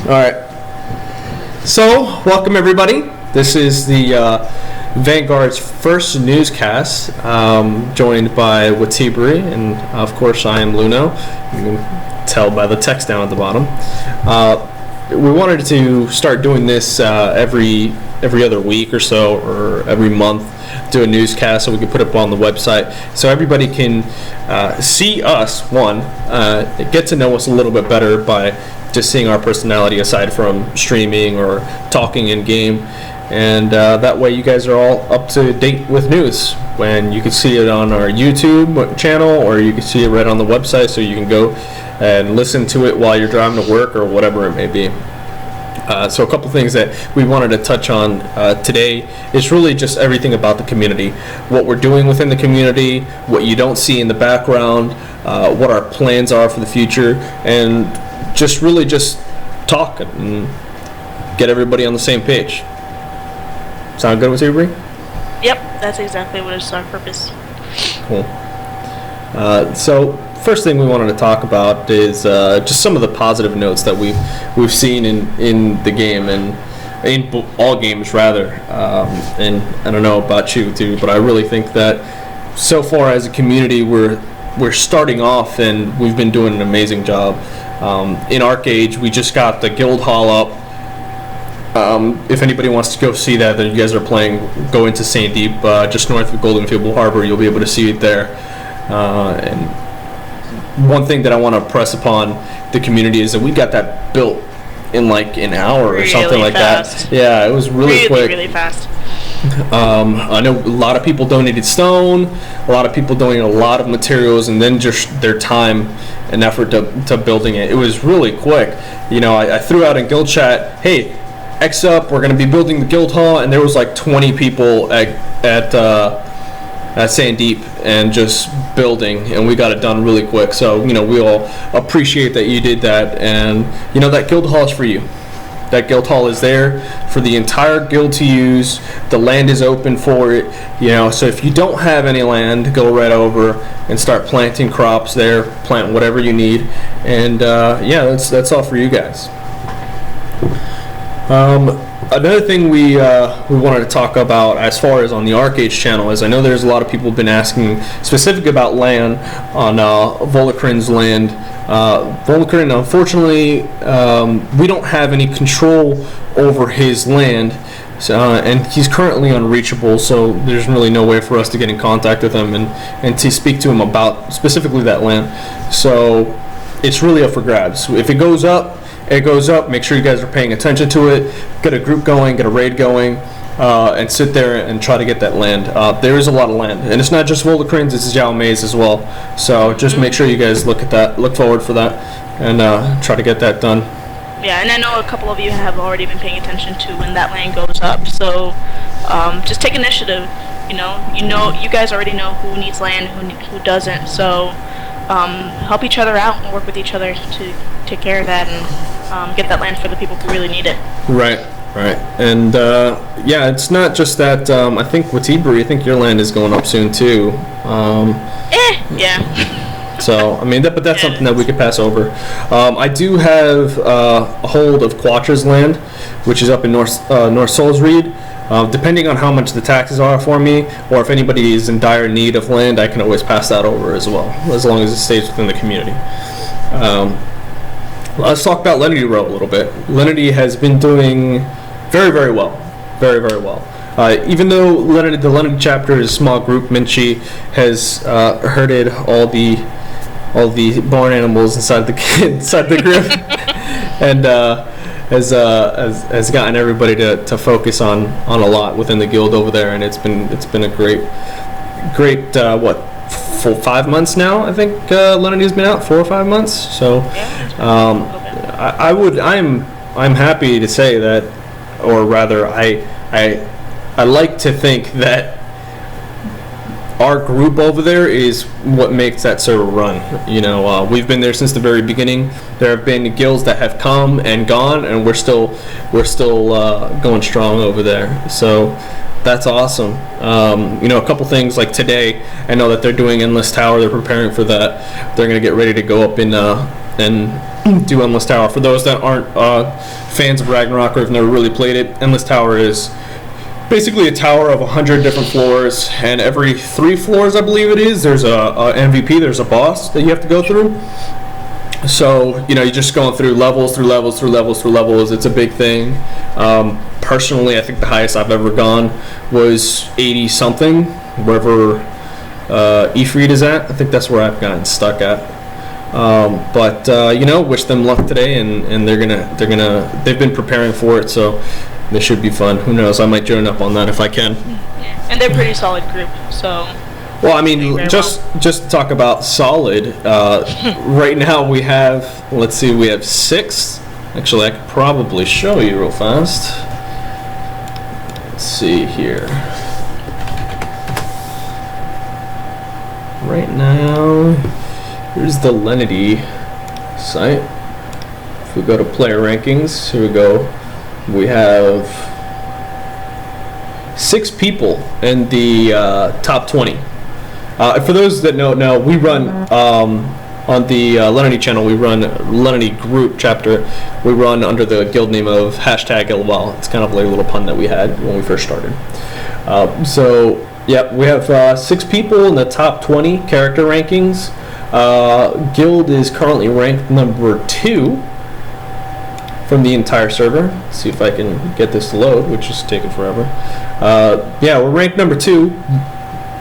All right. So, welcome everybody. This is the Vanguard's first newscast, joined by Watibri, and of course I am Luno. You can tell by the text down at the bottom. We wanted to start doing this every other week or so, or every month, do a newscast so we can put it up on the website so everybody can see us, get to know us a little bit better by just seeing our personality aside from streaming or talking in game, and that way you guys are all up to date with news when you can see it on our YouTube channel, or you can see it right on the website, so you can go and listen to it while you're driving to work or whatever it may be. So a couple things that we wanted to touch on today is really just everything about the community, what we're doing within the community, what you don't see in the background, what our plans are for the future, and just talk and get everybody on the same page. Sound good with you, Bree? Yep, that's exactly what is our purpose. Cool. So first thing we wanted to talk about is just some of the positive notes that we've seen in the game, and in all games rather. And I don't know about you too, but I really think that so far as a community we're starting off, and we've been doing an amazing job. In Arcade, we just got the guild hall up. If anybody wants to go see that you guys are playing, go into St. Deep, just north of Golden Field Harbor. You'll be able to see it there. And one thing that I want to press upon the community is that we got that built in like an hour or something like that. Yeah, it was really quick. Really fast. I know a lot of people donated stone, a lot of people donated a lot of materials, and then just their time and effort to building it. It was really quick. You know, I threw out in guild chat, hey, X up, we're going to be building the guild hall, and there was like 20 people at St. Deep and just building, and we got it done really quick. So, you know, we all appreciate that you did that, and you know, that guild hall is for you. That guild hall is there for the entire guild to use. The land is open for it, you know, so if you don't have any land, go right over and start planting crops there, plant whatever you need, and yeah, that's all for you guys. Another thing we wanted to talk about as far as on the Arcade channel is, I know there's a lot of people been asking specific about land on Volokrin's land. Volokrin, unfortunately, we don't have any control over his land, and he's currently unreachable, so there's really no way for us to get in contact with him and to speak to him about specifically that land. So it's really up for grabs. If it goes up, it goes up. Make sure you guys are paying attention to it. Get a group going, get a raid going, and sit there and try to get that land. There is a lot of land, and it's not just Volokrin's, it's Zhao Mei's as well. So just make sure you guys look at that, look forward for that, and try to get that done. Yeah, and I know a couple of you have already been paying attention to when that land goes up. So just take initiative. You guys already know who needs land, who doesn't. So help each other out and work with each other to take care of that and get that land for the people who really need it. Right. And yeah, it's not just that. I think Watibri, I think your land is going up soon too. Yeah. So I mean, but that's something that we could pass over. I do have a hold of Quatra's land, which is up in North Solsreed. Depending on how much the taxes are for me, or if anybody is in dire need of land, I can always pass that over as well, as long as it stays within the community. Let's talk about Lenity Row a little bit. Lenity has been doing very, very well. Very, very well. Even though the Lenity chapter is a small group, Minchi has herded all the barn animals inside the group, and has gotten everybody to focus on a lot within the guild over there, and it's been a great full 5 months now. I think Lenity's been out 4 or 5 months. So I'm happy to say that, or rather I like to think that our group over there is what makes that server run. You know, we've been there since the very beginning. There have been guilds that have come and gone, and we're still going strong over there. So that's awesome. You know, a couple things like today, I know that they're doing Endless Tower. They're preparing for that. They're going to get ready to go up in do Endless Tower. For those that aren't fans of Ragnarok or have never really played it, Endless Tower is basically a tower of 100 different floors, and every 3 floors, I believe it is, there's a MVP, there's a boss that you have to go through. So, you're just going through levels, through levels, through levels, through levels. It's a big thing. Personally, I think the highest I've ever gone was 80-something, wherever Ifrit is at. I think that's where I've gotten stuck at. But wish them luck today, and they've been preparing for it, so this should be fun. Who knows? I might join up on that if I can. And they're a pretty solid group, so. Well, I mean, just to talk about solid. Right now we have, we have 6. Actually, I could probably show you real fast. Let's see here. Right now, here's the Lenity site. If we go to player rankings, here we go. We have 6 people in the top 20. For those that don't know, we run on the Lenity channel. We run Lenity group chapter. We run under the guild name of #LOL. It's kind of like a little pun that we had when we first started. We have 6 people in the top 20 character rankings. Guild is currently ranked number 2 from the entire server. Let's see if I can get this to load, which is taking forever. We're ranked number 2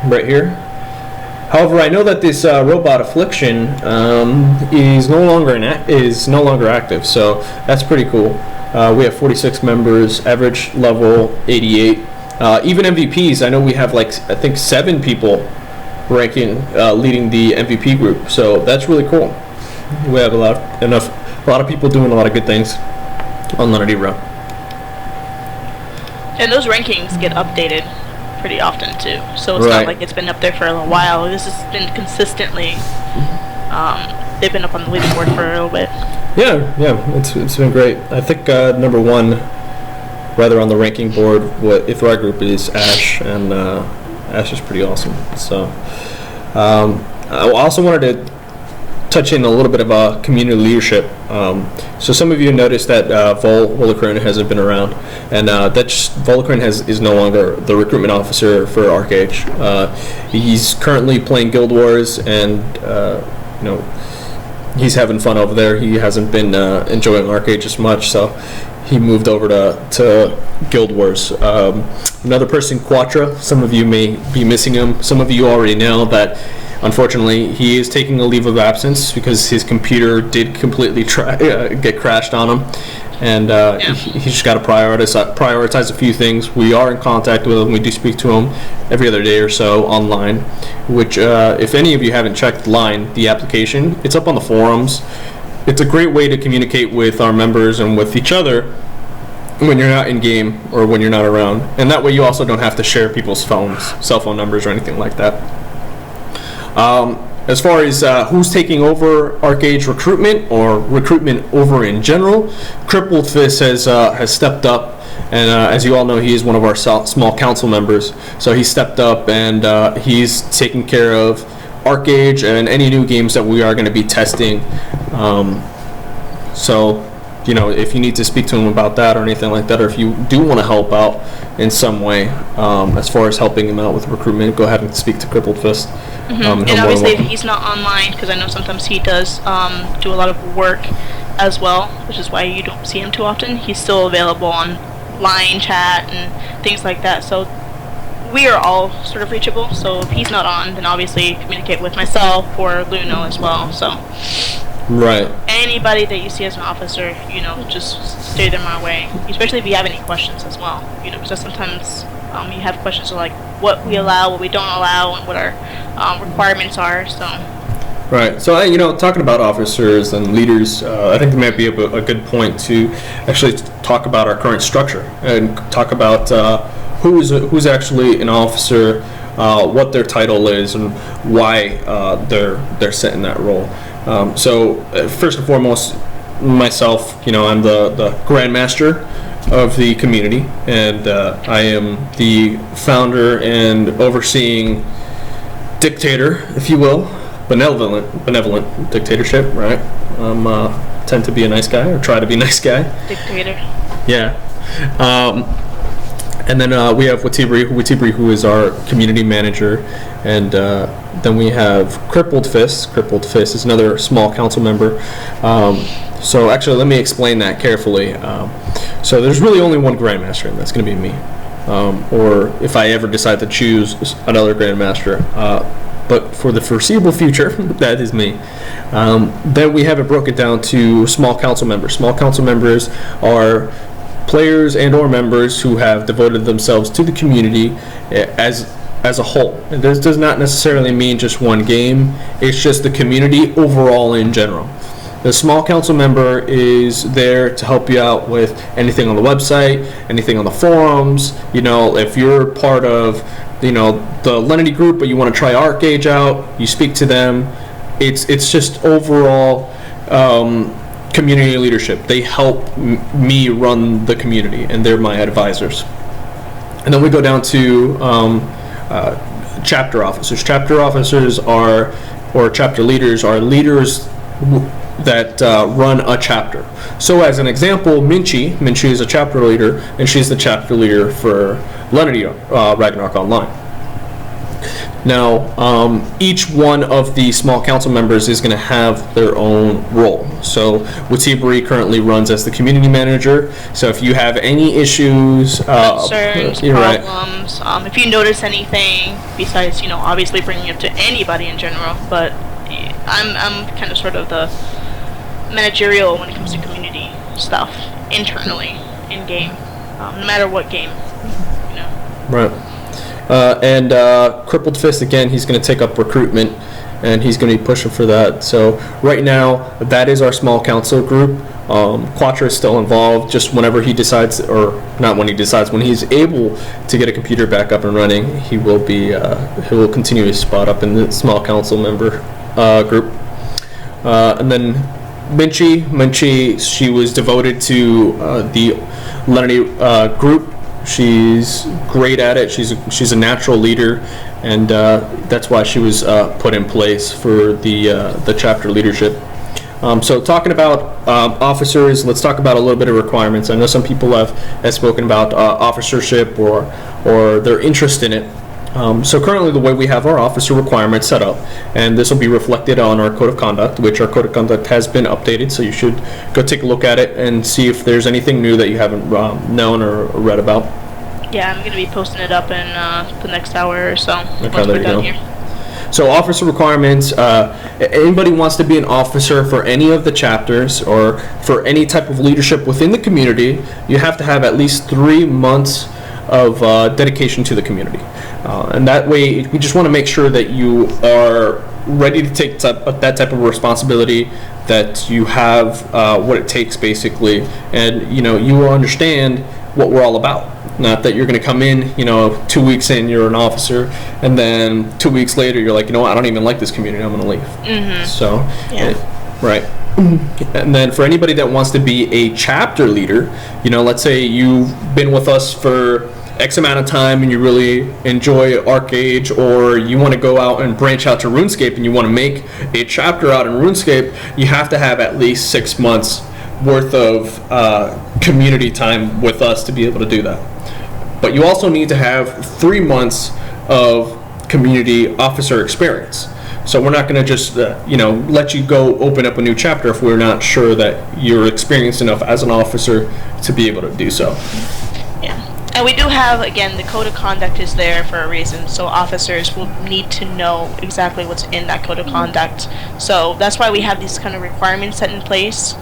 right here. However, I know that this robot affliction is no longer active, so that's pretty cool. We have 46 members, average level 88. Even MVPs, I know we have I think 7 people ranking, leading the MVP group, so that's really cool. We have a lot of people doing a lot of good things on Lenity Row. And those rankings get updated pretty often too, so it's not like it's been up there for a little while. This has been consistently, they've been up on the leaderboard for a little bit. Yeah, it's been great. I think number 1, rather on the ranking board, if our group is Ash, and Ash is pretty awesome. So I also wanted to touch in a little bit about community leadership. So some of you noticed that Volokrin hasn't been around, and Volokrin is no longer the recruitment officer for Arcage. He's currently playing Guild Wars, and he's having fun over there. He hasn't been enjoying Arcage as much, so he moved over to Guild Wars. Another person, Quatra. Some of you may be missing him. Some of you already know that. Unfortunately, he is taking a leave of absence because his computer did completely get crashed on him, and he just got to prioritize a few things. We are in contact with him. We do speak to him every other day or so online, which if any of you haven't checked Line, the application, it's up on the forums. It's a great way to communicate with our members and with each other when you're not in game or when you're not around, and that way you also don't have to share people's cell phone numbers or anything like that. As far as who's taking over Arcage recruitment or recruitment over in general, Crippled Fist has stepped up, and as you all know, he is one of our small council members. So he stepped up and he's taking care of Arcage and any new games that we are going to be testing. If you need to speak to him about that or anything like that, or if you do want to help out in some way, as far as helping him out with recruitment, go ahead and speak to Crippled Fist. And obviously, if he's not online, because I know sometimes he does do a lot of work as well, which is why you don't see him too often, he's still available on line chat and things like that. So we are all sort of reachable. So if he's not on, then obviously communicate with myself or Luno as well. So anybody that you see as an officer, just steer them our way. Especially if you have any questions as well. Because sometimes you have questions like what we allow, what we don't allow, and what our requirements are. So talking about officers and leaders, I think it might be a good point to actually talk about our current structure and talk about who's actually an officer, what their title is, and why they're set in that role. First and foremost, myself, I'm the Grandmaster of the community, and I am the founder and overseeing dictator, if you will, benevolent dictatorship, right? I'm tend to be a nice guy or try to be a nice guy. Dictator. Yeah. And then we have Watibri, who is our community manager. And then we have Crippled Fist. Crippled Fist is another small council member. So actually, let me explain that carefully. So there's really only one Grandmaster, and that's going to be me. Or if I ever decide to choose another Grandmaster. But for the foreseeable future, that is me. Then we have it broken down to small council members. Small council members are players and or members who have devoted themselves to the community as a whole. And this does not necessarily mean just one game. It's just the community overall in general. The small council member is there to help you out with anything on the website, anything on the forums. You know, if you're part of, you know, the Lenity group, but you want to try Arcade out, you speak to them. It's just overall community leadership. They help me run the community, and they're my advisors. And then we go down to chapter officers. Chapter officers or chapter leaders are leaders that run a chapter. So as an example, Minchi is a chapter leader, and she's the chapter leader for Lenity Ragnarok Online. Now, each one of the small council members is going to have their own role. So Watibri currently runs as the community manager. So if you have any issues, concerns, problems, right. If you notice anything besides, you know, obviously bringing it to anybody in general, but I'm kind of sort of the managerial when it comes to community stuff internally in game, no matter what game, you know. Right. And Crippled Fist, again, he's going to take up recruitment, and he's going to be pushing for that. So right now, that is our small council group. Quattro is still involved, just whenever he decides, or not when he decides, when he's able to get a computer back up and running, he will continue his spot up in the small council member group. And then Minchi, she was devoted to the Lenity group. She's great at it. She's a natural leader, and that's why she was put in place for the chapter leadership. So talking about officers, let's talk about a little bit of requirements. I know some people have spoken about officership or their interest in it. So currently the way we have our officer requirements set up, and this will be reflected on our code of conduct, which our code of conduct has been updated, so you should go take a look at it and see if there's anything new that you haven't known or read about. Yeah, I'm going to be posting it up in the next hour or so, Okay, once we're done here. So officer requirements, anybody wants to be an officer for any of the chapters or for any type of leadership within the community, you have to have at least 3 months of dedication to the community. And that way, we just want to make sure that you are ready to take that type of responsibility, that you have what it takes, basically, and you will understand what we're all about. Not that you're going to come in, 2 weeks in, you're an officer, and then 2 weeks later, you're like, I don't even like this community, I'm going to leave. Mm-hmm. So, yeah. Right. And then for anybody that wants to be a chapter leader, let's say you've been with us for X amount of time and you really enjoy Arcade, or you want to go out and branch out to RuneScape and you want to make a chapter out in RuneScape, you have to have at least 6 months worth of community time with us to be able to do that. But you also need to have 3 months of community officer experience. So we're not going to just let you go open up a new chapter if we're not sure that you're experienced enough as an officer to be able to do so. Yeah. And we do have, again, the code of conduct is there for a reason, so officers will need to know exactly what's in that code of conduct. So that's why we have these kind of requirements set in place,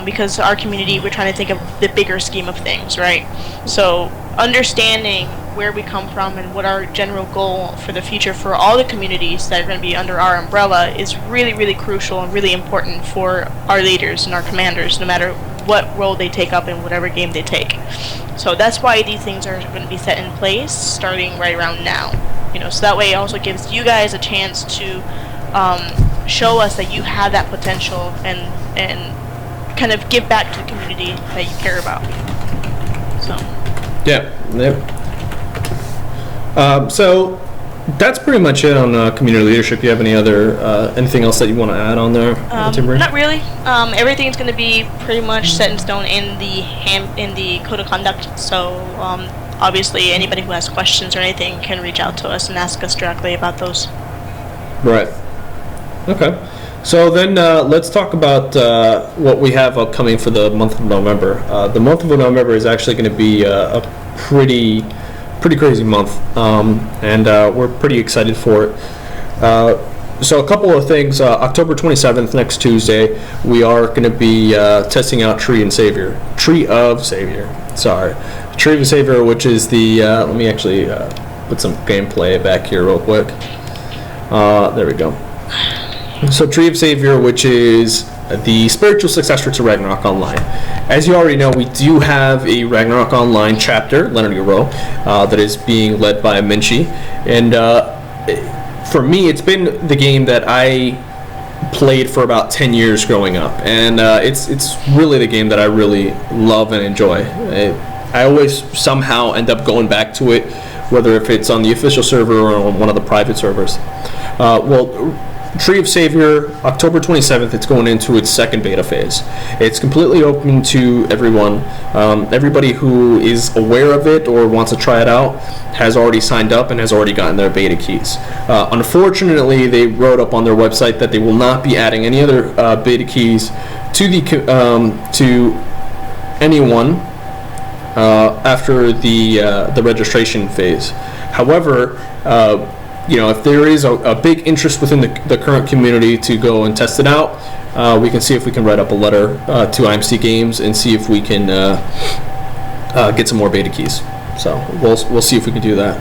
because our community, we're trying to think of the bigger scheme of things, right? So understanding where we come from and what our general goal for the future for all the communities that are going to be under our umbrella is really, really crucial and really important for our leaders and our commanders, no matter what role they take up in whatever game they take. So that's why these things are going to be set in place starting right around now. So that way it also gives you guys a chance to show us that you have that potential and kind of give back to the community that you care about. So. Yeah. Yep. So That's pretty much it on community leadership. Do you have anything else that you want to add on there? Not really. Everything's going to be pretty much set in stone in the code of conduct. So obviously, anybody who has questions or anything can reach out to us and ask us directly about those. Right. Okay. So then let's talk about what we have upcoming for the month of November. The month of November is actually going to be a pretty crazy month, and we're pretty excited for it. So a couple of things. October 27th, next Tuesday, we are going to be testing out Tree of Savior, which is the, let me actually put some gameplay back here real quick. There we go. So Tree of Savior, which is the spiritual successor to Ragnarok Online. As you already know, we do have a Ragnarok Online chapter, Leonard Row, that is being led by Minchi. And for me, it's been the game that I played for about 10 years growing up. And it's really the game that I really love and enjoy. I always somehow end up going back to it, whether if it's on the official server or on one of the private servers. Tree of Savior, October 27th, it's going into its second beta phase. It's completely open to everyone. Everybody who is aware of it or wants to try it out has already signed up and has already gotten their beta keys. Unfortunately, they wrote up on their website that they will not be adding any other beta keys to anyone after the registration phase. However, if there is a big interest within the current community to go and test it out, we can see if we can write up a letter to IMC Games and see if we can get some more beta keys. So we'll see if we can do that.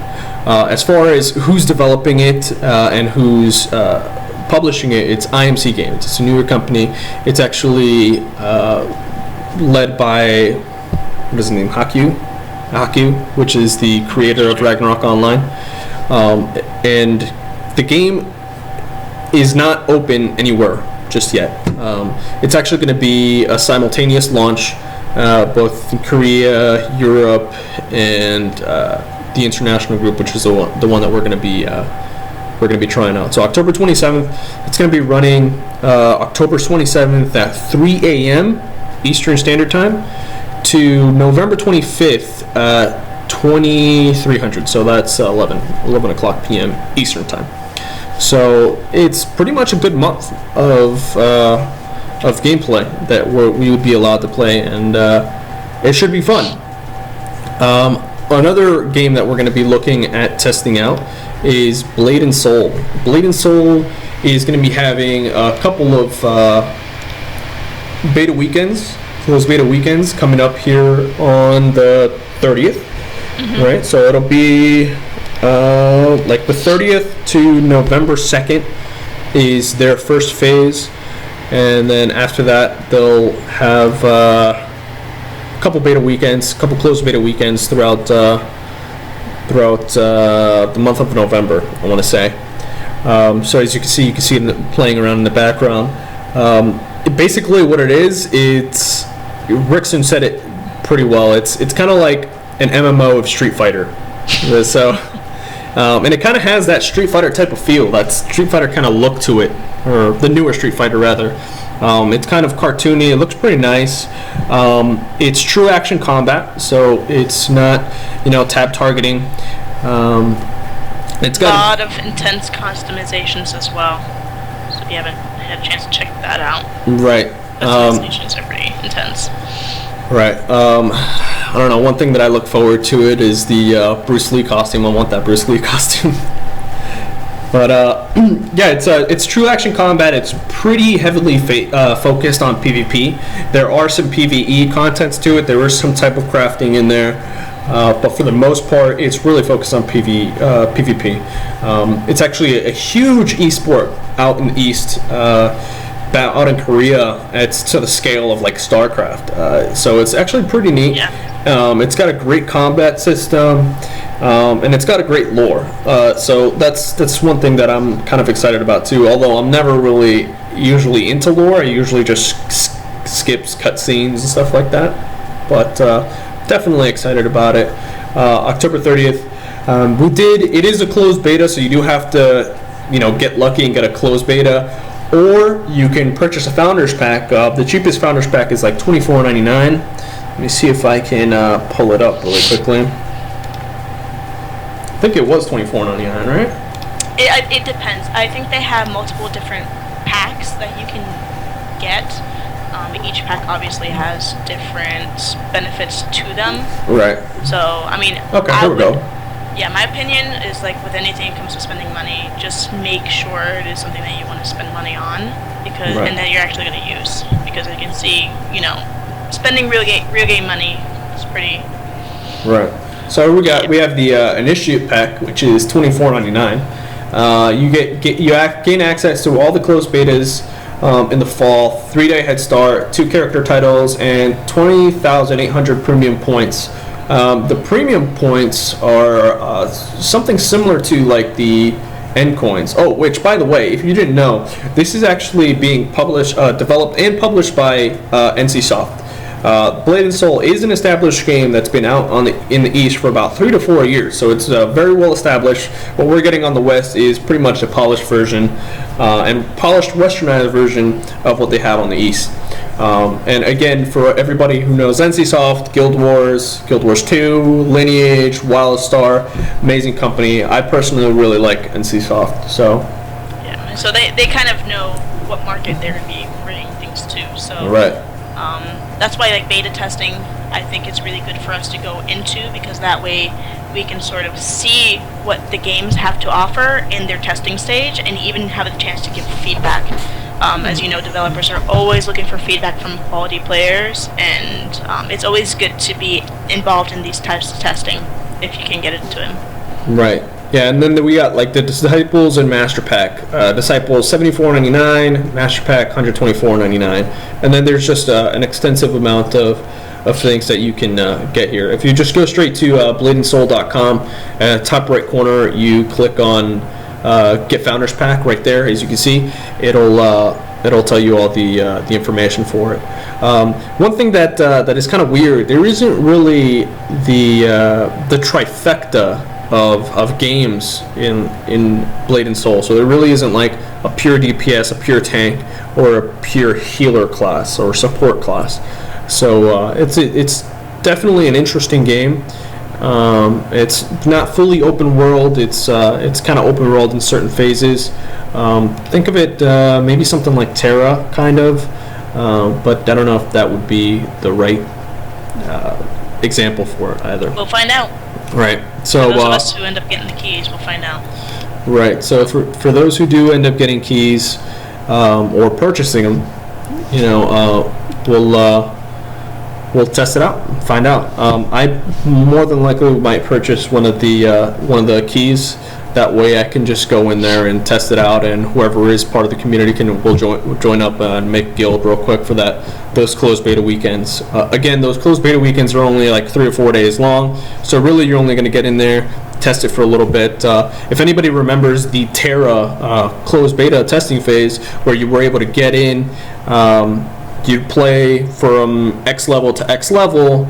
As far as who's developing it and who's publishing it, it's IMC Games. It's a newer company. It's actually led by, what is his name, Haku, which is the creator of Ragnarok Online. And the game is not open anywhere just yet. It's actually going to be a simultaneous launch, both in Korea, Europe, and the international group, which is the one that we're going to be trying out. So October 27th, it's going to be running October 27th at 3 a.m. Eastern Standard Time to November 25th. 2300, so that's 11 o'clock p.m. Eastern Time. So it's pretty much a good month of gameplay that we would be allowed to play, and it should be fun. Another game that we're going to be looking at testing out is Blade and Soul. Blade and Soul is going to be having a couple of beta weekends. Those beta weekends coming up here on the 30th. Mm-hmm. Right, so it'll be like the 30th to November 2nd is their first phase, and then after that they'll have a couple beta weekends, couple closed beta weekends throughout the month of November, I want to say. So as you can see it playing around in the background. Basically what it is, it's Rickson said it pretty well. It's kind of like an MMO of Street Fighter. So, and it kind of has that Street Fighter type of feel, that Street Fighter kind of look to it, or the newer Street Fighter rather. It's kind of cartoony. It looks pretty nice. It's true action combat, so it's not, tab targeting. It's got a lot of intense customizations as well. So if you haven't had a chance to check that out, right? Customizations are pretty intense. Right. I don't know. One thing that I look forward to it is the Bruce Lee costume. I want that Bruce Lee costume. But yeah, it's true action combat. It's pretty heavily focused on PvP. There are some PvE contents to it. There is some type of crafting in there, but for the most part, it's really focused on PvP. It's actually a huge esport out in the East. Out in Korea, it's to the scale of like StarCraft, so it's actually pretty neat. Yeah. It's got a great combat system, and it's got a great lore. So that's one thing that I'm kind of excited about too. Although I'm never really usually into lore, I usually just skips cutscenes and stuff like that. But definitely excited about it. October 30th. It is a closed beta, so you do have to, get lucky and get a closed beta, or you can purchase a Founders Pack. The cheapest Founders Pack is like $24.99. Let me see if I can pull it up really quickly. I think it was $24.99, right? It depends. I think they have multiple different packs that you can get. Each pack obviously has different benefits to them. Right. So, I mean, okay, here we go. Yeah, my opinion is like with anything it comes to spending money, just make sure it is something that you want to spend money on, and that you're actually going to use. Because I can see, spending real game money is pretty. Right. So we have the Initiate Pack, which is $24.99. You gain access to all the closed betas in the fall, 3-day head start, 2 character titles, and 20,800 premium points. The premium points are something similar to like the end coins. Oh, which by the way, if you didn't know, this is actually being developed and published by NCSoft. Blade and Soul is an established game that's been out in the East for about 3 to 4 years, so it's very well established. What we're getting on the West is pretty much a polished version and polished westernized version of what they have on the East. And again, for everybody who knows NCSoft, Guild Wars 2, Lineage, Wildstar, amazing company. I personally really like NCSoft. So yeah, so they kind of know what market they're going to be bringing things to. So right. That's why like beta testing, I think it's really good for us to go into, because that way we can sort of see what the games have to offer in their testing stage, and even have a chance to give feedback. As you know, developers are always looking for feedback from quality players, and it's always good to be involved in these types of testing if you can get it to them. Right. Yeah, and then we got like the Disciples and Master Pack. Disciples $74.99, Master Pack $124.99, and then there's just an extensive amount of things that you can get here. If you just go straight to bladeandsoul.com, top right corner, you click on Get Founders Pack right there. As you can see, it'll tell you all the information for it. One thing that is kind of weird, there isn't really the trifecta of games in Blade and Soul. So there really isn't like a pure DPS, a pure tank, or a pure healer class or support class. So it's definitely an interesting game. It's not fully open world. It's kind of open world in certain phases. Think of it maybe something like Terra, kind of. But I don't know if that would be the right example for it either. We'll find out. Right. So for those of us who end up getting the keys, we'll find out. Right. So for those who do end up getting keys or purchasing them, we'll test it out and find out. I more than likely might purchase one of the keys. That way I can just go in there and test it out, and whoever is part of the community will join up and make guild real quick for those closed beta weekends. Again, those closed beta weekends are only like 3 or 4 days long, so really you're only going to get in there, test it for a little bit. If anybody remembers the Terra closed beta testing phase, where you were able to get in, you'd play from X level to X level.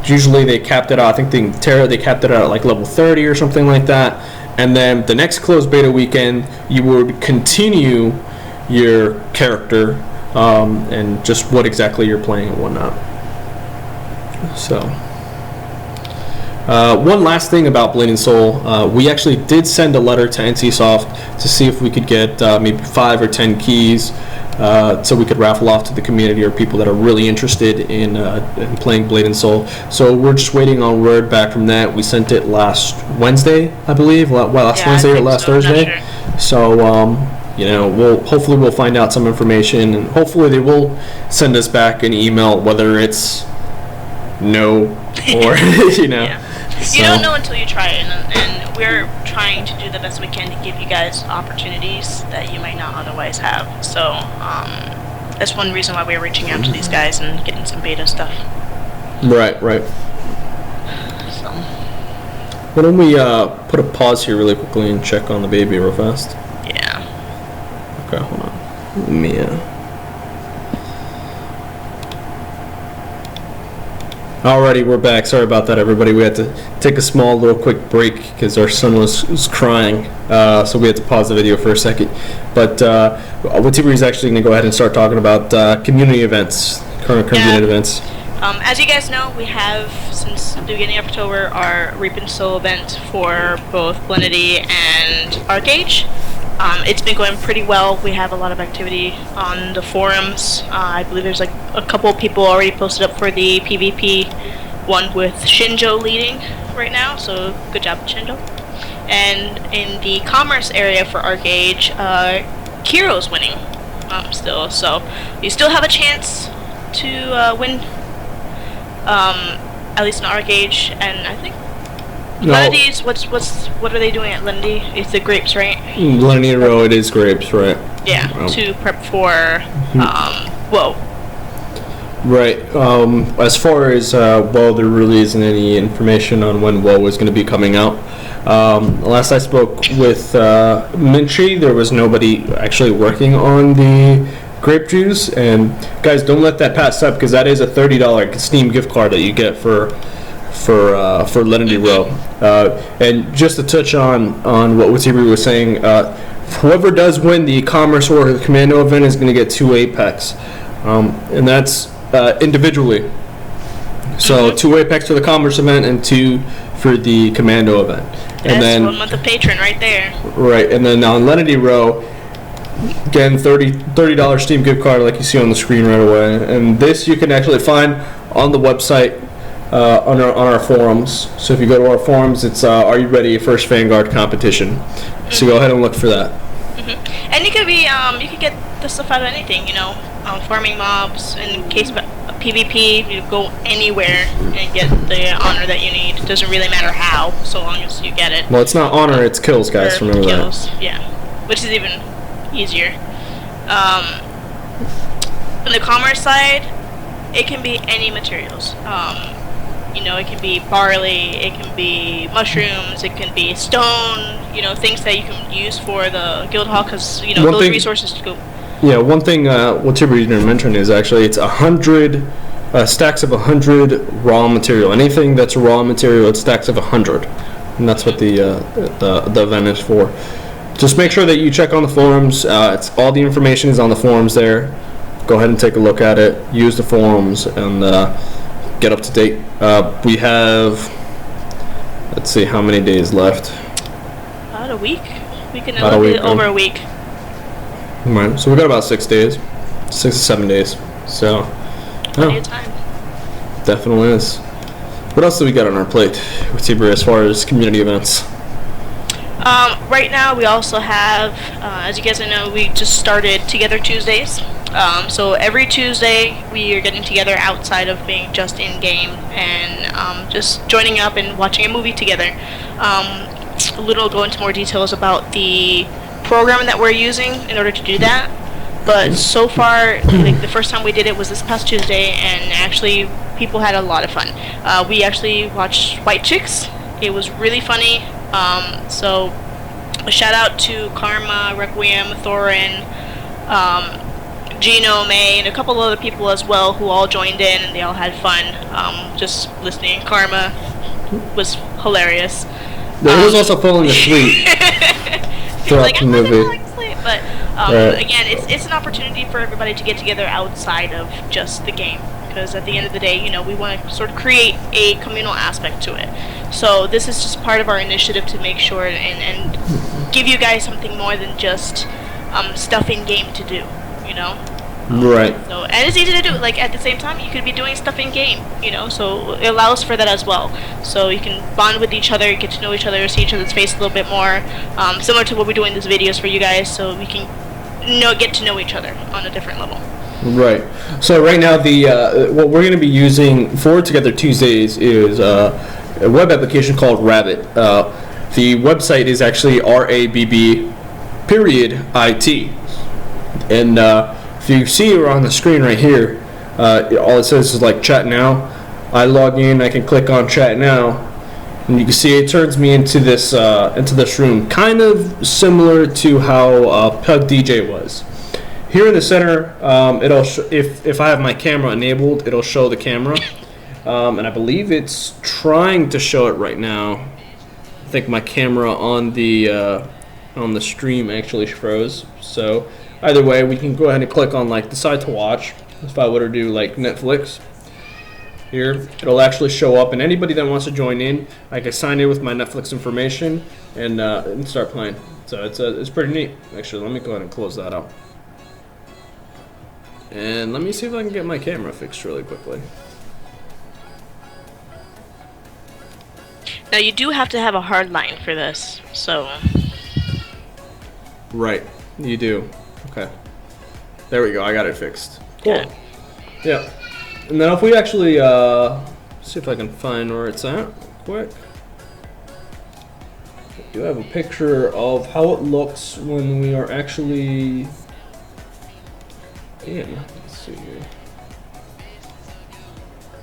Usually they capped it out, I think they capped it out at like level 30 or something like that. And then the next closed beta weekend, you would continue your character and just what exactly you're playing and whatnot. So, one last thing about Blade and Soul, we actually did send a letter to NCSoft to see if we could get maybe 5 or 10 keys so we could raffle off to the community or people that are really interested in playing Blade and Soul. So we're just waiting on word back from that. We sent it last Wednesday, I believe. Wednesday or last Thursday. Sure. So hopefully we'll find out some information, and hopefully they will send us back an email, whether it's no or Yeah. You don't know until you try it, and we're trying to do the best we can to give you guys opportunities that you might not otherwise have. So that's one reason why we're reaching out to these guys and getting some beta stuff. Right. So why don't we put a pause here really quickly and check on the baby real fast? Yeah. Okay, hold on. Mia. Alrighty, we're back. Sorry about that, everybody. We had to take a small, little, quick break because our son was crying, so we had to pause the video for a second. But Watibri is actually going to go ahead and start talking about community events, current community events. As you guys know, we have, since the beginning of October, our Reap and Sow event for both Blenity and Arcage. It's been going pretty well. We have a lot of activity on the forums. I believe there's like a couple of people already posted up for the PvP one with Shinjo leading right now, so good job, Shinjo. And in the commerce area for Arcage, Kiro's winning still, so you still have a chance to win. At least in Arcage, and I think Lenity's, what are they doing at Lenity? It's the grapes, right? Lenity Row, it is grapes, right? Yeah, to prep for WoW. Right. As far as WoW, there really isn't any information on when WoW is going to be coming out. Last I spoke with Mintree, there was nobody actually working on the grape juice, and guys, don't let that pass up because that is a $30 Steam gift card that you get for Lenity Row. And just to touch on what Watibri was saying, whoever does win the Commerce or the Commando event is going to get 2 Apex, and that's individually. So 2 Apex for the Commerce event and 2 for the Commando event. And then 1 month of patron right there. Right, and then on Lenity Row, again, $30 Steam gift card like you see on the screen right away. And this you can actually find on the website on our forums. So if you go to our forums, it's Are You Ready? First Vanguard competition. So go ahead and look for that. And you could be you could get the stuff out of anything, you know, farming mobs. In case of PvP, you go anywhere and get the honor that you need. It doesn't really matter how, so long as you get it. Well, it's not honor, it's kills, guys. Remember kills, that. Yeah, which is even easier. On the commerce side, it can be any materials. You know, it can be barley, it can be mushrooms, it can be stone, you know, things that you can use for the guild hall, because, you know, those resources to go. Yeah, one thing what Tibber didn't mention is actually it's 100 stacks of 100 raw material. Anything that's raw material, it's stacks of 100, and that's what the event is for. Just make sure that you check on the forums. It's all the information is on the forums there. Go ahead and take a look at it. Use the forums and get up to date. We have, let's see, how many days left? About a week. We can over a week. Right. So we got about 6 days, 6 to 7 days. So plenty of time. Definitely is. What else do we got on our plate with Tibber as far as community events? Right now we also have, as you guys know, we just started Together Tuesdays. So every Tuesday we are getting together outside of being just in-game and just joining up and watching a movie together. We'll go into more details about the program that we're using in order to do that. But so far, like the first time we did it was this past Tuesday, and actually people had a lot of fun. We actually watched White Chicks. It was really funny. So a shout out to Karma, Requiem, Thorin, Gino, May, and a couple other people as well who all joined in, and they all had fun just listening. Karma was hilarious. He was also falling asleep throughout the movie. But again, it's an opportunity for everybody to get together outside of just the game. Because at the end of the day, you know, we want to sort of create a communal aspect to it. So this is just part of our initiative to make sure and give you guys something more than just stuff in game to do, you know. Right. So and it's easy to do. Like at the same time, you could be doing stuff in game, you know. So it allows for that as well. So you can bond with each other, get to know each other, see each other's face a little bit more, similar to what we do in these videos for you guys. So we can get to know each other on a different level. Right. So right now, the what we're going to be using for Together Tuesdays is a web application called Rabbit. The website is actually RABB.IT, and if you see it on the screen right here, all it says is like chat now. I log in, I can click on chat now, and you can see it turns me into this room, kind of similar to how Pug DJ was. Here in the center, it'll if I have my camera enabled, it'll show the camera, and I believe it's trying to show it right now. I think my camera on the stream actually froze. So either way, we can go ahead and click on like decide to watch. If I were to do like Netflix here, it'll actually show up, and anybody that wants to join in, I can sign in with my Netflix information and start playing. So it's pretty neat. Actually, let me go ahead and close that out. And let me see if I can get my camera fixed really quickly. Now you do have to have a hard line for this, so. Right, you do. Okay. There we go, I got it fixed. Cool. Yeah. And then if we actually, see if I can find where it's at quick. I do have a picture of how it looks when we are actually in. Let's see here.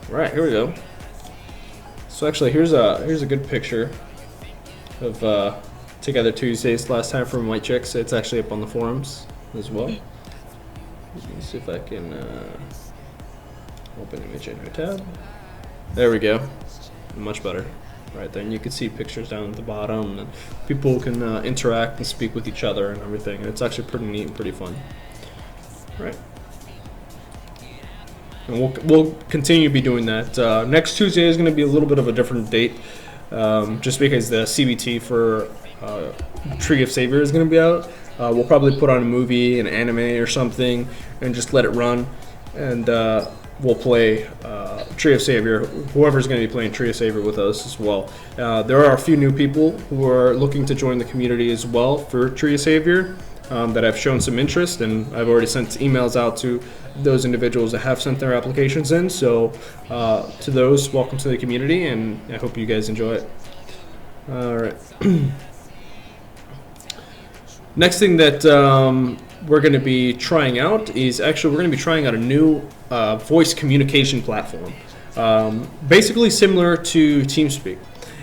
Right, here we go. So actually, here's a good picture of Together Tuesdays last time from White Chicks. It's actually up on the forums as well. Let me see if I can open image in our tab. There we go. Much better. Right there, and you can see pictures down at the bottom, and people can interact and speak with each other and everything. And it's actually pretty neat and pretty fun. Right. And we'll continue to be doing that. Next Tuesday is going to be a little bit of a different date, just because the CBT for Tree of Savior is going to be out. We'll probably put on a movie, an anime or something, and just let it run. And we'll play Tree of Savior. Whoever's going to be playing Tree of Savior with us as well. There are a few new people who are looking to join the community as well for Tree of Savior that have shown some interest, and I've already sent emails out to those individuals that have sent their applications in. So to those, welcome to the community, and I hope you guys enjoy it. All right. Next thing that we're going to be trying out is actually we're going to be trying out a new voice communication platform, basically similar to TeamSpeak.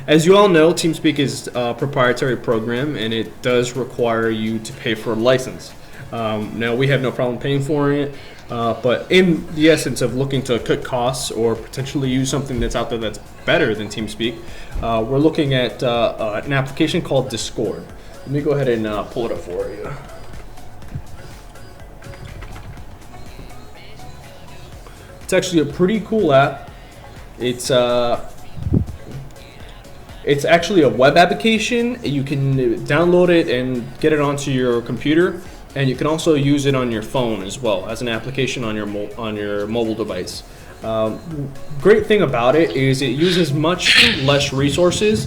As you all know, TeamSpeak is a proprietary program, and it does require you to pay for a license. Now, we have no problem paying for it, but in the essence of looking to cut costs or potentially use something that's out there that's better than TeamSpeak, we're looking at an application called Discord. Let me go ahead and pull it up for you. It's actually a pretty cool app. It's actually a web application. You can download it and get it onto your computer, and you can also use it on your phone as well as an application on your mobile device. Great thing about it is it uses much less resources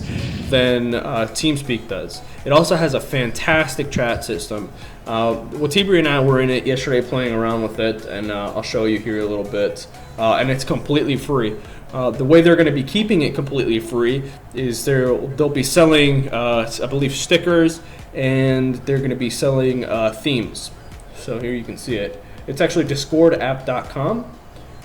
than TeamSpeak does. It also has a fantastic chat system. Tibri and I were in it yesterday playing around with it, and I'll show you here a little bit. And it's completely free. The way they're going to be keeping it completely free is they'll be selling, I believe, stickers, and they're going to be selling themes. So here you can see it. It's actually discordapp.com.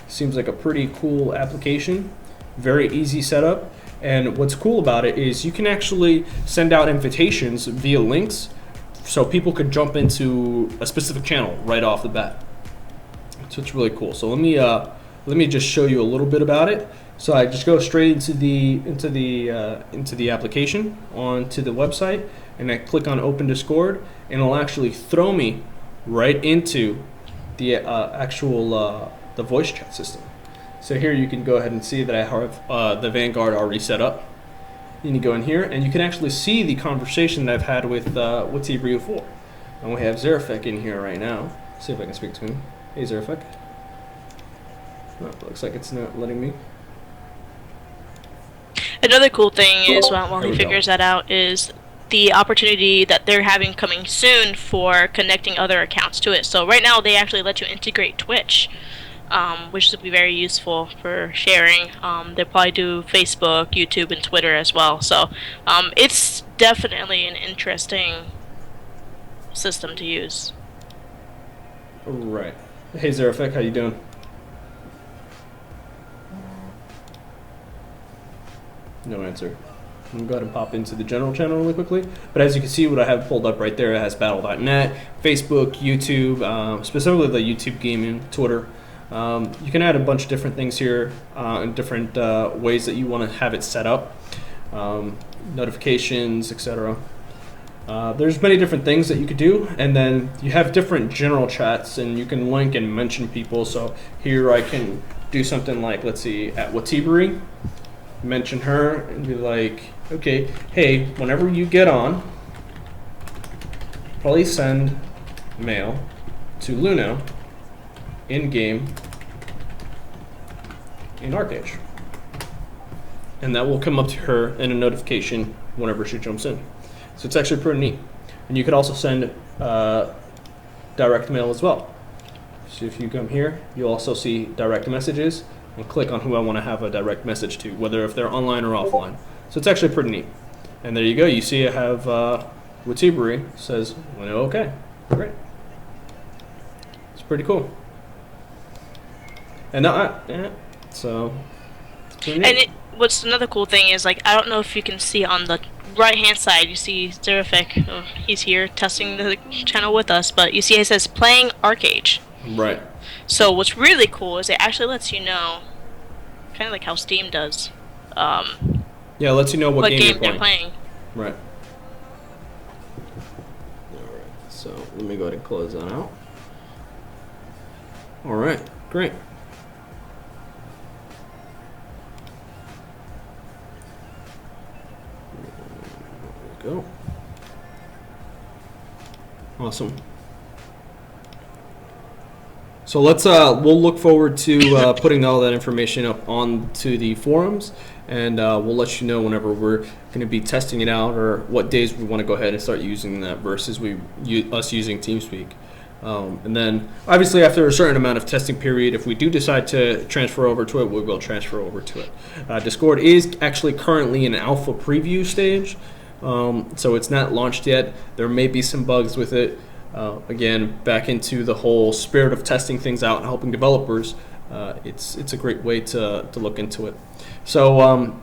Seems like a pretty cool application. Very easy setup. And what's cool about it is you can actually send out invitations via links, so people could jump into a specific channel right off the bat. So it's really cool. So let me just show you a little bit about it. So I just go straight into the application onto the website, and I click on Open Discord, and it'll actually throw me right into the actual the voice chat system. So here you can go ahead and see that I have the Vanguard already set up. You can go in here, and you can actually see the conversation that I've had with T Brio 4. And we have Zarafek in here right now. See if I can speak to him. Hey, Zarafek. Oh, looks like it's not letting me. Another cool thing is while he figures that out is the opportunity that they're having coming soon for connecting other accounts to it. So right now they actually let you integrate Twitch, which would be very useful for sharing. They'll probably do Facebook, YouTube, and Twitter as well. So it's definitely an interesting system to use. Right. Hey Zarafek, how you doing? No answer. I'm going to go ahead and pop into the general channel really quickly. But as you can see, what I have pulled up right there, it has battle.net, Facebook, YouTube, specifically the YouTube gaming, Twitter. You can add a bunch of different things here and different ways that you want to have it set up, notifications, etc. There's many different things that you could do, and then you have different general chats, and you can link and mention people. So here I can do something like, let's see, at Watibri, mention her and be like, okay, hey, whenever you get on, probably send mail to Luno in game in Arcade, and that will come up to her in a notification whenever she jumps in. So it's actually pretty neat. And you could also send direct mail as well. So if you come here, you'll also see direct messages and click on who I want to have a direct message to, whether if they're online or offline. So it's actually pretty neat. And there you go. You see I have Watibri says, well, okay, great. It's pretty cool. And so it's pretty neat. And what's another cool thing is, like, I don't know if you can see on the right hand side, you see Zerafik. Oh, he's here testing the channel with us, but you see it says playing Arcade. Right. So what's really cool is it actually lets you know, kind of like how Steam does. Yeah, it lets you know what game they're playing. Right. Alright, so let me go ahead and close that out. Alright, great. There we go. Awesome. So we'll look forward to putting all that information up onto the forums, and we'll let you know whenever we're going to be testing it out or what days we want to go ahead and start using that versus us using TeamSpeak. And then obviously after a certain amount of testing period, if we do decide to transfer over to it, we will transfer over to it. Discord is actually currently in alpha preview stage, so it's not launched yet. There may be some bugs with it. Again, back into the whole spirit of testing things out and helping developers, it's a great way to look into it. So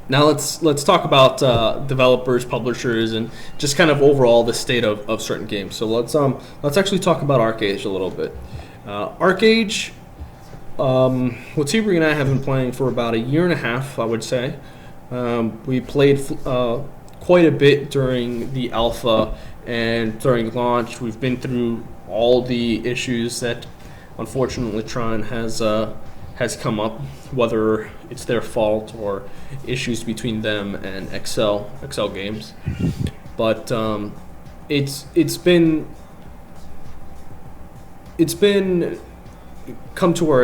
now let's talk about developers, publishers, and just kind of overall the state of certain games. So let's actually talk about Arcade a little bit. Arcade, Watibri and I have been playing for about a year and a half, I would say. We played quite a bit during the alpha. And during launch, we've been through all the issues that, unfortunately, Tron has come up, whether it's their fault or issues between them and Excel Games. But it's come to our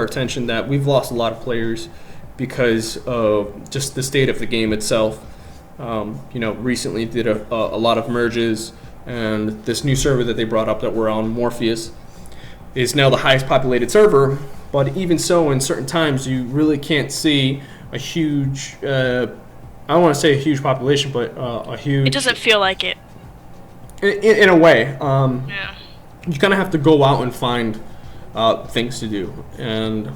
attention that we've lost a lot of players because of just the state of the game itself. Recently did a lot of merges, and this new server that they brought up that we're on, Morpheus, is now the highest populated server. But even so, in certain times, you really can't see a huge, I don't want to say a huge population, but a huge... It doesn't feel like it. In a way. Yeah. You kind of have to go out and find things to do. And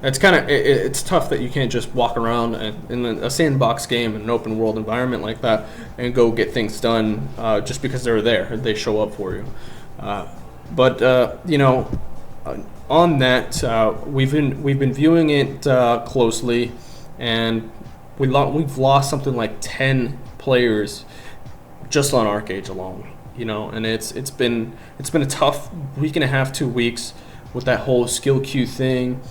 it's kind of it's tough that you can't just walk around in a sandbox game in an open world environment like that and go get things done just because they're there. They show up for you. But on that, we've been viewing it closely, and we've lost something like 10 players just on Arcade alone. And it's been a tough week and a half, 2 weeks with that whole skill queue thing.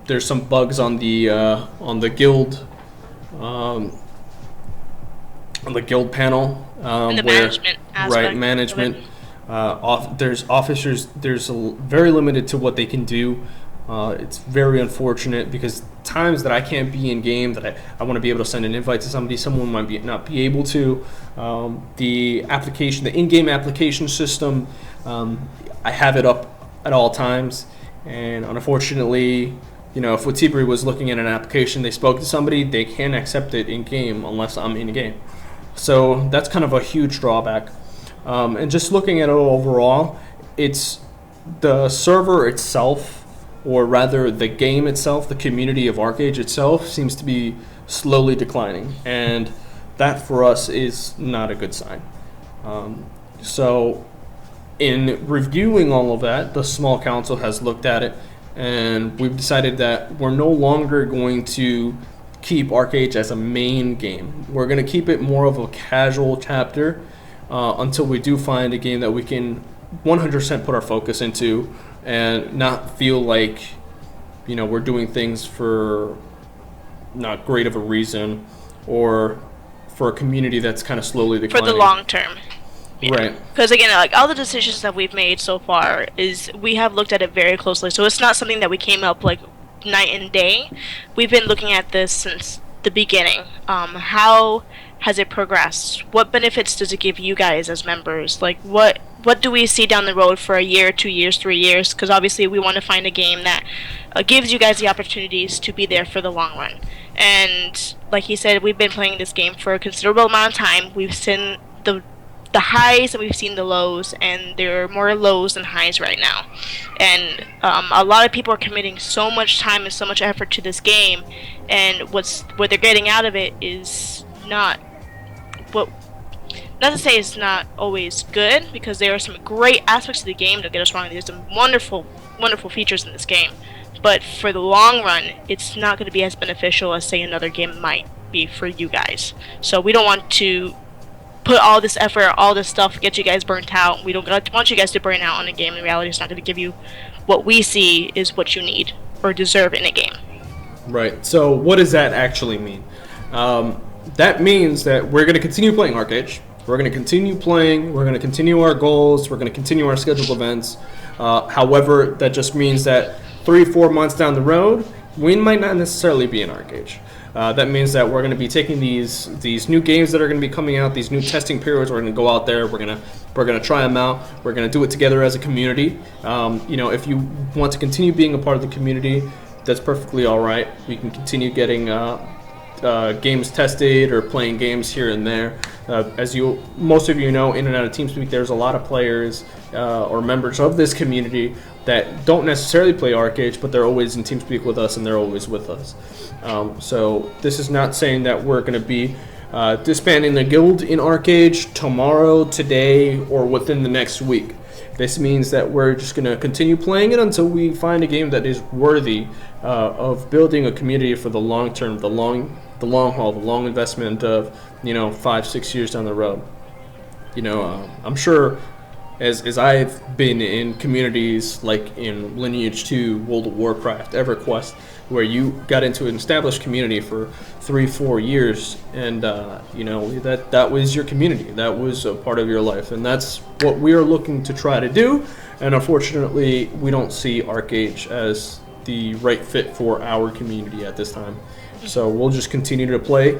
There's some bugs on the guild panel And the where management aspect. management. There's officers. There's very limited to what they can do. It's very unfortunate because times that I can't be in game, that I want to be able to send an invite to somebody, someone might not be able to. The in-game application system, I have it up at all times. And unfortunately, if Watibri was looking at an application, they spoke to somebody, they can't accept it in-game unless I'm in-game. So that's kind of a huge drawback. And just looking at it overall, it's the server itself, or rather the game itself, the community of Arcade itself, seems to be slowly declining. And that for us is not a good sign. So in reviewing all of that, the small council has looked at it, and we've decided that we're no longer going to keep Arcade as a main game. We're going to keep it more of a casual chapter until we do find a game that we can 100% put our focus into and not feel like, we're doing things for not great of a reason or for a community that's kind of slowly declining. For the long term. Yeah. Right. Because again, like all the decisions that we've made so far is we have looked at it very closely. So it's not something that we came up like night and day. We've been looking at this since the beginning. How has it progressed? What benefits does it give you guys as members? Like what do we see down the road for a year, 2 years, 3 years? Because obviously we want to find a game that gives you guys the opportunities to be there for the long run. And like he said, we've been playing this game for a considerable amount of time. We've seen the highs and we've seen the lows, and there are more lows than highs right now. And a lot of people are committing so much time and so much effort to this game, and what they're getting out of it is not to say it's not always good, because there are some great aspects of the game. Don't get us wrong, there's some wonderful features in this game, but for the long run it's not going to be as beneficial as say another game might be for you guys. So we don't want to put all this effort, all this stuff, get you guys burnt out. We don't want you guys to burn out on a game. In reality, it's not going to give you what we see is what you need or deserve in a game. Right. So what does that actually mean? That means that we're going to continue playing Arcade. We're going to continue playing. We're going to continue our goals. We're going to continue our scheduled events. However, that just means that 3-4 months down the road, we might not necessarily be in Arcade. That means that we're going to be taking these new games that are going to be coming out, these new testing periods. We're going to go out there. We're going to try them out. We're going to do it together as a community. If you want to continue being a part of the community, that's perfectly all right. We can continue getting games tested or playing games here and there. As most of you know, in and out of TeamSpeak, there's a lot of players or members of this community that don't necessarily play Arcade, but they're always in TeamSpeak with us, and they're always with us. So this is not saying that we're going to be disbanding the guild in Arcade tomorrow, today, or within the next week. This means that we're just going to continue playing it until we find a game that is worthy of building a community for the long term, the long haul, the long investment of 5-6 years down the road. I'm sure as I've been in communities like in Lineage 2, World of Warcraft, EverQuest, where you got into an established community for 3-4 years, and that was your community, that was a part of your life, and that's what we are looking to try to do. And unfortunately, we don't see Arcade as the right fit for our community at this time. So we'll just continue to play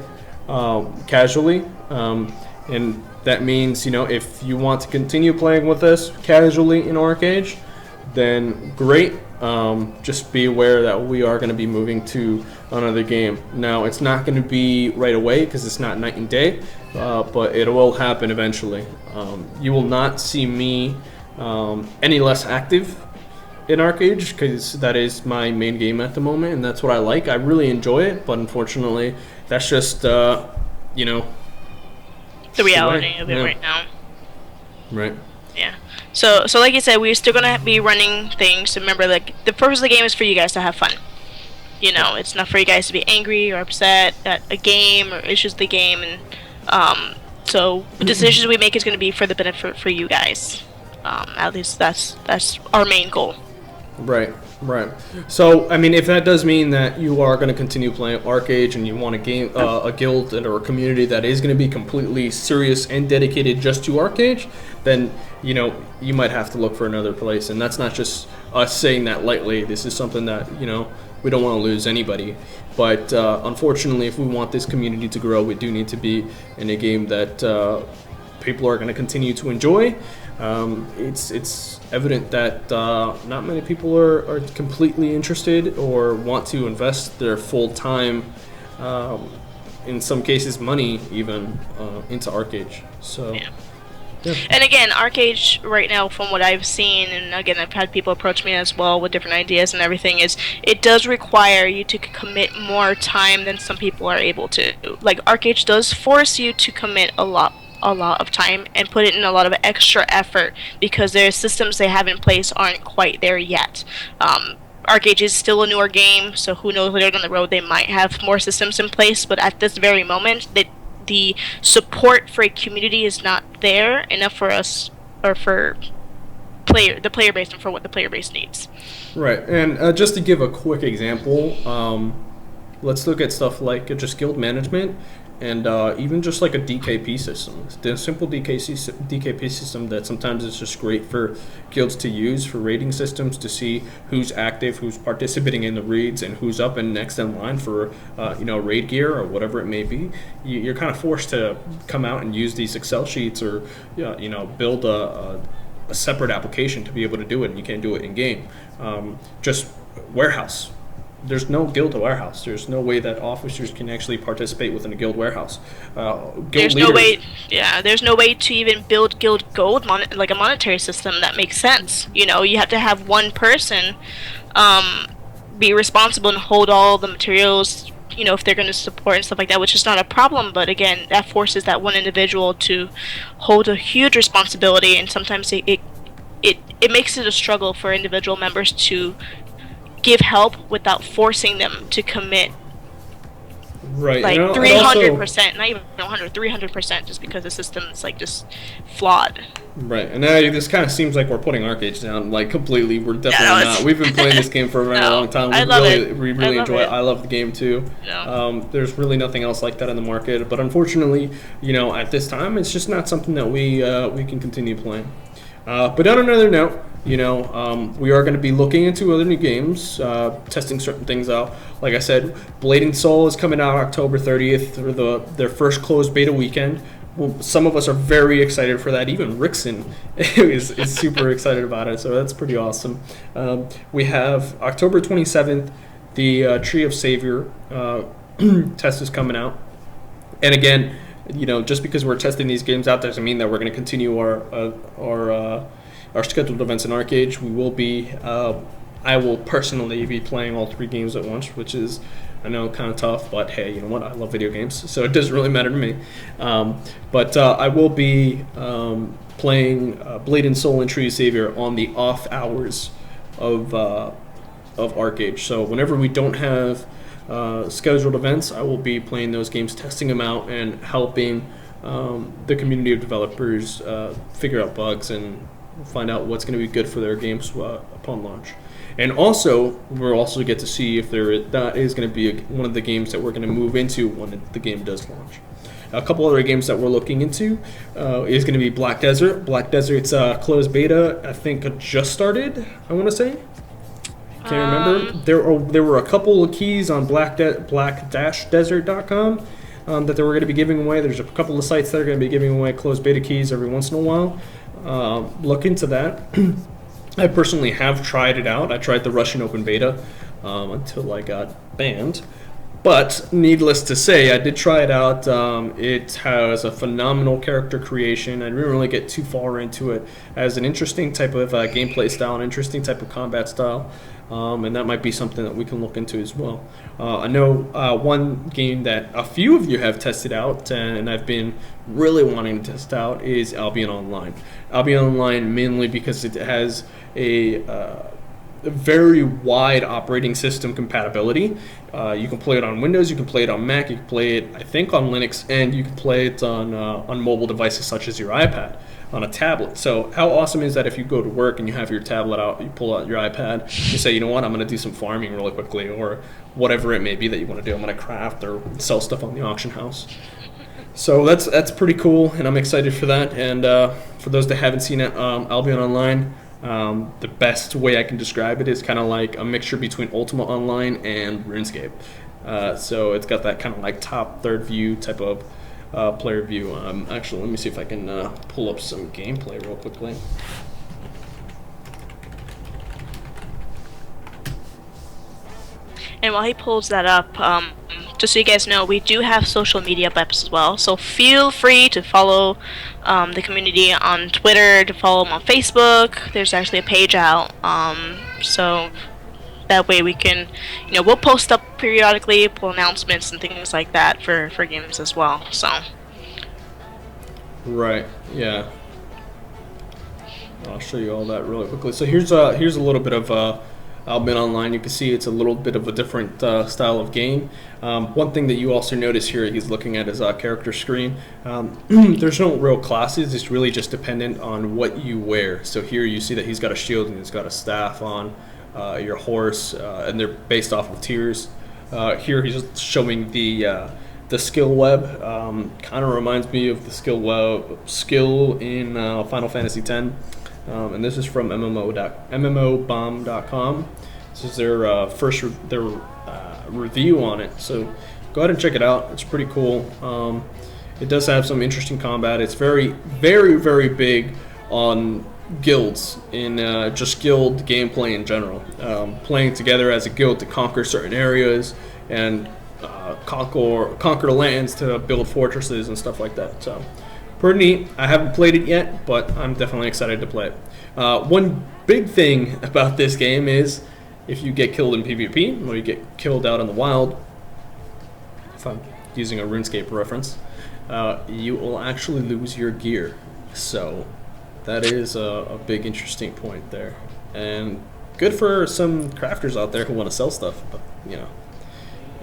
casually, and that means, if you want to continue playing with us casually in Arcade, then great. Just be aware that we are going to be moving to another game. Now, it's not going to be right away because it's not night and day, but it will happen eventually. You will not see me any less active in Arcade, because that is my main game at the moment, and that's what I like. I really enjoy it, but unfortunately, that's just, the reality of it right now. Right. Yeah. So like you said, we're still gonna be running things. Remember, like, the purpose of the game is for you guys to have fun. It's not for you guys to be angry or upset at a game or issues of the game, and so the decisions we make is gonna be for the benefit for you guys. At least that's our main goal. Right. So, if that does mean that you are going to continue playing Arcade and you want a guild or a community that is going to be completely serious and dedicated just to Arcade, then, you might have to look for another place. And that's not just us saying that lightly. This is something that, we don't want to lose anybody. But unfortunately, if we want this community to grow, we do need to be in a game that people are going to continue to enjoy. It's evident that not many people are completely interested or want to invest their full time, in some cases money even, into Arcade. So. Yeah. And again, Arcade right now, from what I've seen, and again, I've had people approach me as well with different ideas and everything, is it does require you to commit more time than some people are able to. Like, Arcade does force you to commit a lot a lot of time and put in a lot of extra effort because their systems they have in place aren't quite there yet. ArcAge is still a newer game, so who knows, later down the road they might have more systems in place, but at this very moment, the support for a community is not there enough for us, or for the player base, and for what the player base needs. Right, and just to give a quick example, let's look at stuff like just guild management and even just like a DKP system. The simple DKP system that sometimes is just great for guilds to use for rating systems to see who's active, who's participating in the raids, and who's up and next in line for raid gear or whatever it may be. You're kind of forced to come out and use these Excel sheets or build a separate application to be able to do it, and you can't do it in game. Just warehouse. There's no guild warehouse. There's no way that officers can actually participate within a guild warehouse. There's no way. Yeah, there's no way to even build guild gold like a monetary system that makes sense. You have to have one person be responsible and hold all the materials. If they're going to support and stuff like that, which is not a problem. But again, that forces that one individual to hold a huge responsibility, and sometimes it makes it a struggle for individual members to give help without forcing them to commit, right? Like 300%, not even 300%, just because the system is like just flawed. Right, and now this kind of seems like we're putting ArcAge down like completely. We're definitely not. We've been playing this game for a very long time. We really enjoy it. I love the game too. There's really nothing else like that in the market, but unfortunately, at this time, it's just not something that we can continue playing. But on another note, we are going to be looking into other new games, testing certain things out. Like I said, Blade and Soul is coming out October 30th for their first closed beta weekend. Well, some of us are very excited for that. Even Rickson is super excited about it, so that's pretty awesome. We have October 27th, the Tree of Savior test is coming out. And again, just because we're testing these games out doesn't mean that we're going to continue our scheduled events in ArcAge. We will be. I will personally be playing all 3 games at once, which is, I know, kind of tough, but hey, you know what? I love video games, so it doesn't really matter to me. But I will be playing Blade and Soul and Tree of Savior on the off hours of ArcAge. So whenever we don't have scheduled events, I will be playing those games, testing them out, and helping the community of developers figure out bugs and find out what's going to be good for their games upon launch. And also, we'll also get to see if that is going to be one of the games that we're going to move into when the game does launch. A couple other games that we're looking into is going to be Black Desert. Black Desert's closed beta, I think, just started, I want to say. Can't remember. There were a couple of keys on black-desert.com that they were going to be giving away. There's a couple of sites that are going to be giving away closed beta keys every once in a while. Look into that. I personally have tried it out. I tried the Russian open beta until I got banned. But needless to say, I did try it out. It has a phenomenal character creation. I didn't really get too far into it. It has an interesting type of gameplay style, an interesting type of combat style. And that might be something that we can look into as well. I know one game that a few of you have tested out and I've been really wanting to test out is Albion Online. Albion Online mainly because it has a very wide operating system compatibility. You can play it on Windows, you can play it on Mac, you can play it, I think, on Linux, and you can play it on mobile devices such as your iPad, on a tablet. So how awesome is that if you go to work and you have your tablet out, you pull out your iPad, you say, you know what, I'm going to do some farming really quickly, or whatever it may be that you want to do. I'm going to craft or sell stuff on the auction house. So that's pretty cool, and I'm excited for that. And for those that haven't seen it, Albion Online, the best way I can describe it is kind of like a mixture between Ultima Online and RuneScape. So it's got that kind of like top third view type of player view. Actually, let me see if I can pull up some gameplay real quickly. And while he pulls that up, just so you guys know, we do have social media apps as well. So feel free to follow the community on Twitter, to follow them on Facebook. There's actually a page out. So that way we can, we'll post up periodically, pull announcements and things like that for games as well. So. Right. Yeah. I'll show you all that really quickly. So here's a little bit of Albin Online. You can see it's a little bit of a different style of game. One thing that you also notice here, he's looking at his character screen. There's no real classes. It's really just dependent on what you wear. So here you see that he's got a shield and he's got a staff on your horse, and they're based off of tiers. Here he's just showing the skill web. Kind of reminds me of the skill in Final Fantasy X. And this is from MMOBomb.com. This is their review on it. So go ahead and check it out. It's pretty cool. It does have some interesting combat. It's very, very, very big on guilds in just guild gameplay in general. Playing together as a guild to conquer certain areas and conquer lands to build fortresses and stuff like that. So pretty neat. I haven't played it yet, but I'm definitely excited to play it. One big thing about this game is if you get killed in PvP or you get killed out in the wild, if I'm using a RuneScape reference, you will actually lose your gear. So that is a big interesting point there. And good for some crafters out there who want to sell stuff, but, you know.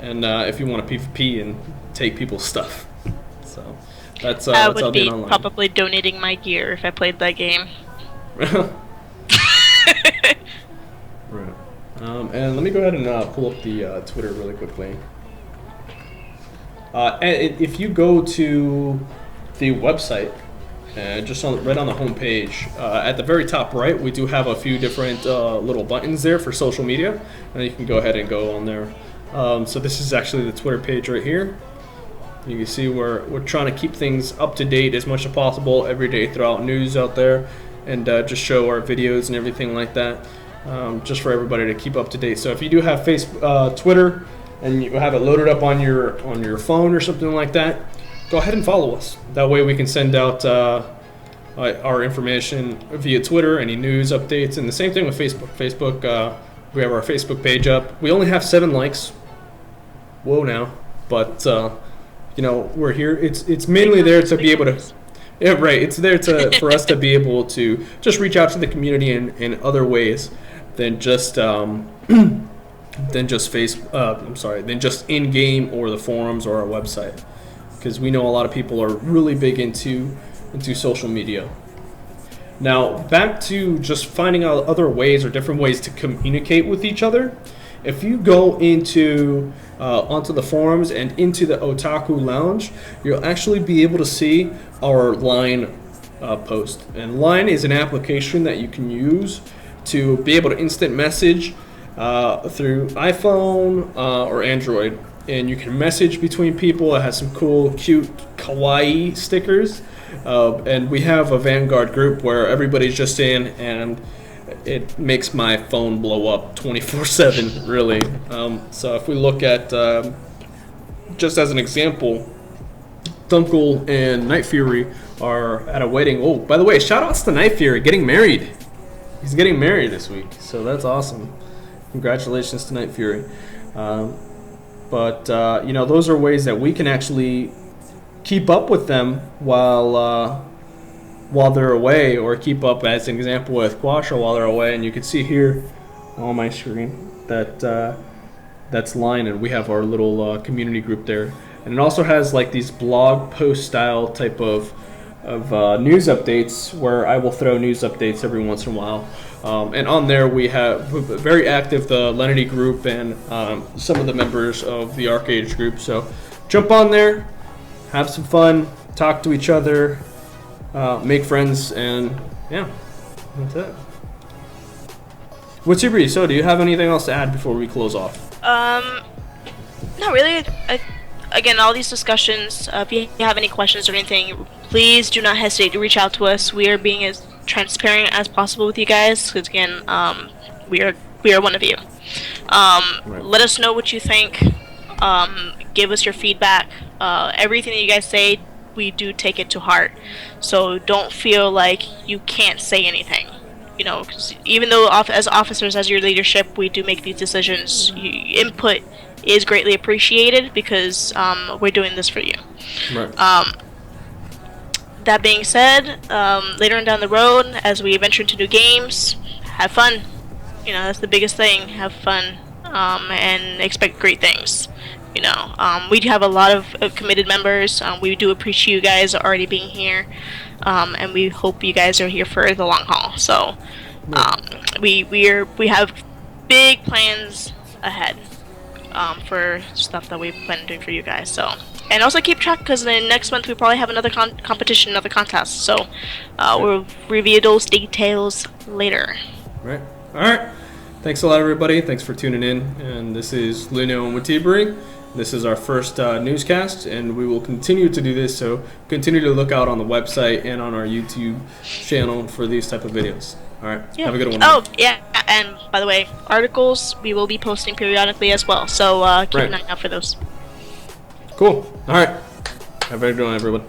And if you want to PvP and take people's stuff. So that's I would Albin be Online. probably donating my gear if I played that game. Right. And let me go ahead and pull up the Twitter really quickly. If you go to the website, just right on the home page, at the very top right, we do have a few different little buttons there for social media, and you can go ahead and go on there. So this is actually the Twitter page right here. You can see we're trying to keep things up to date as much as possible every day, throw out news out there, and just show our videos and everything like that, just for everybody to keep up to date. So if you do have Twitter and you have it loaded up on your phone or something like that, go ahead and follow us. That way we can send out our information via Twitter, any news updates, and the same thing with Facebook. We have our Facebook page up. We only have 7 likes. Whoa now, but you know, we're here. It's mainly there to be able to. Yeah, right. It's there for us to be able to just reach out to the community in other ways than just than just in game or the forums or our website, because we know a lot of people are really big into social media. Now back to just finding out other ways or different ways to communicate with each other. If you go onto the forums and into the Otaku Lounge, you'll actually be able to see our Line post. And Line is an application that you can use to be able to instant message through iPhone or Android. And you can message between people. It has some cool, cute, kawaii stickers. And we have a Vanguard group where everybody's just in, and it makes my phone blow up 24/7, really. So if we look at, just as an example, Dunkel and Night Fury are at a wedding. Oh, by the way, shout outs to Night Fury getting married. He's getting married this week, so that's awesome. Congratulations to Night Fury. But you know, those are ways that we can actually keep up with them while they're away, or keep up, as an example, with Quasha while they're away. And you can see here on my screen that that's Line, and we have our little community group there. And it also has like these blog post style type of news updates, where I will throw news updates every once in a while. And on there we have very active the Lenity group and some of the members of the Arcade group. So jump on there, have some fun, talk to each other, make friends, and yeah, that's it. What's your brief? So do you have anything else to add before we close off? Not really. Again, all these discussions, if you have any questions or anything, please do not hesitate to reach out to us. We are being as transparent as possible with you guys, because again, we are one of you. Right. Let us know what you think. Give us your feedback. Everything that you guys say, we do take it to heart. So don't feel like you can't say anything. You know, 'cause even though as officers, as your leadership, we do make these decisions. Input is greatly appreciated, because we're doing this for you. Right. that being said, later on down the road, as we venture into new games, have fun. That's the biggest thing. Have fun, and expect great things. We do have a lot of committed members. We do appreciate you guys already being here, and we hope you guys are here for the long haul. So, we have big plans ahead, for stuff that we plan on doing for you guys. So, and also keep track, because next month we probably have another competition, another contest. So, we'll review those details later. Right. All right. Thanks a lot, everybody. Thanks for tuning in. And this is Luno and Watibri. This is our first newscast, and we will continue to do this. So continue to look out on the website and on our YouTube channel for these type of videos. All right. Yeah. Have a good one. Oh, yeah. And by the way, articles we will be posting periodically as well. So keep an eye out for those. Cool. All right. Have a good one, everyone.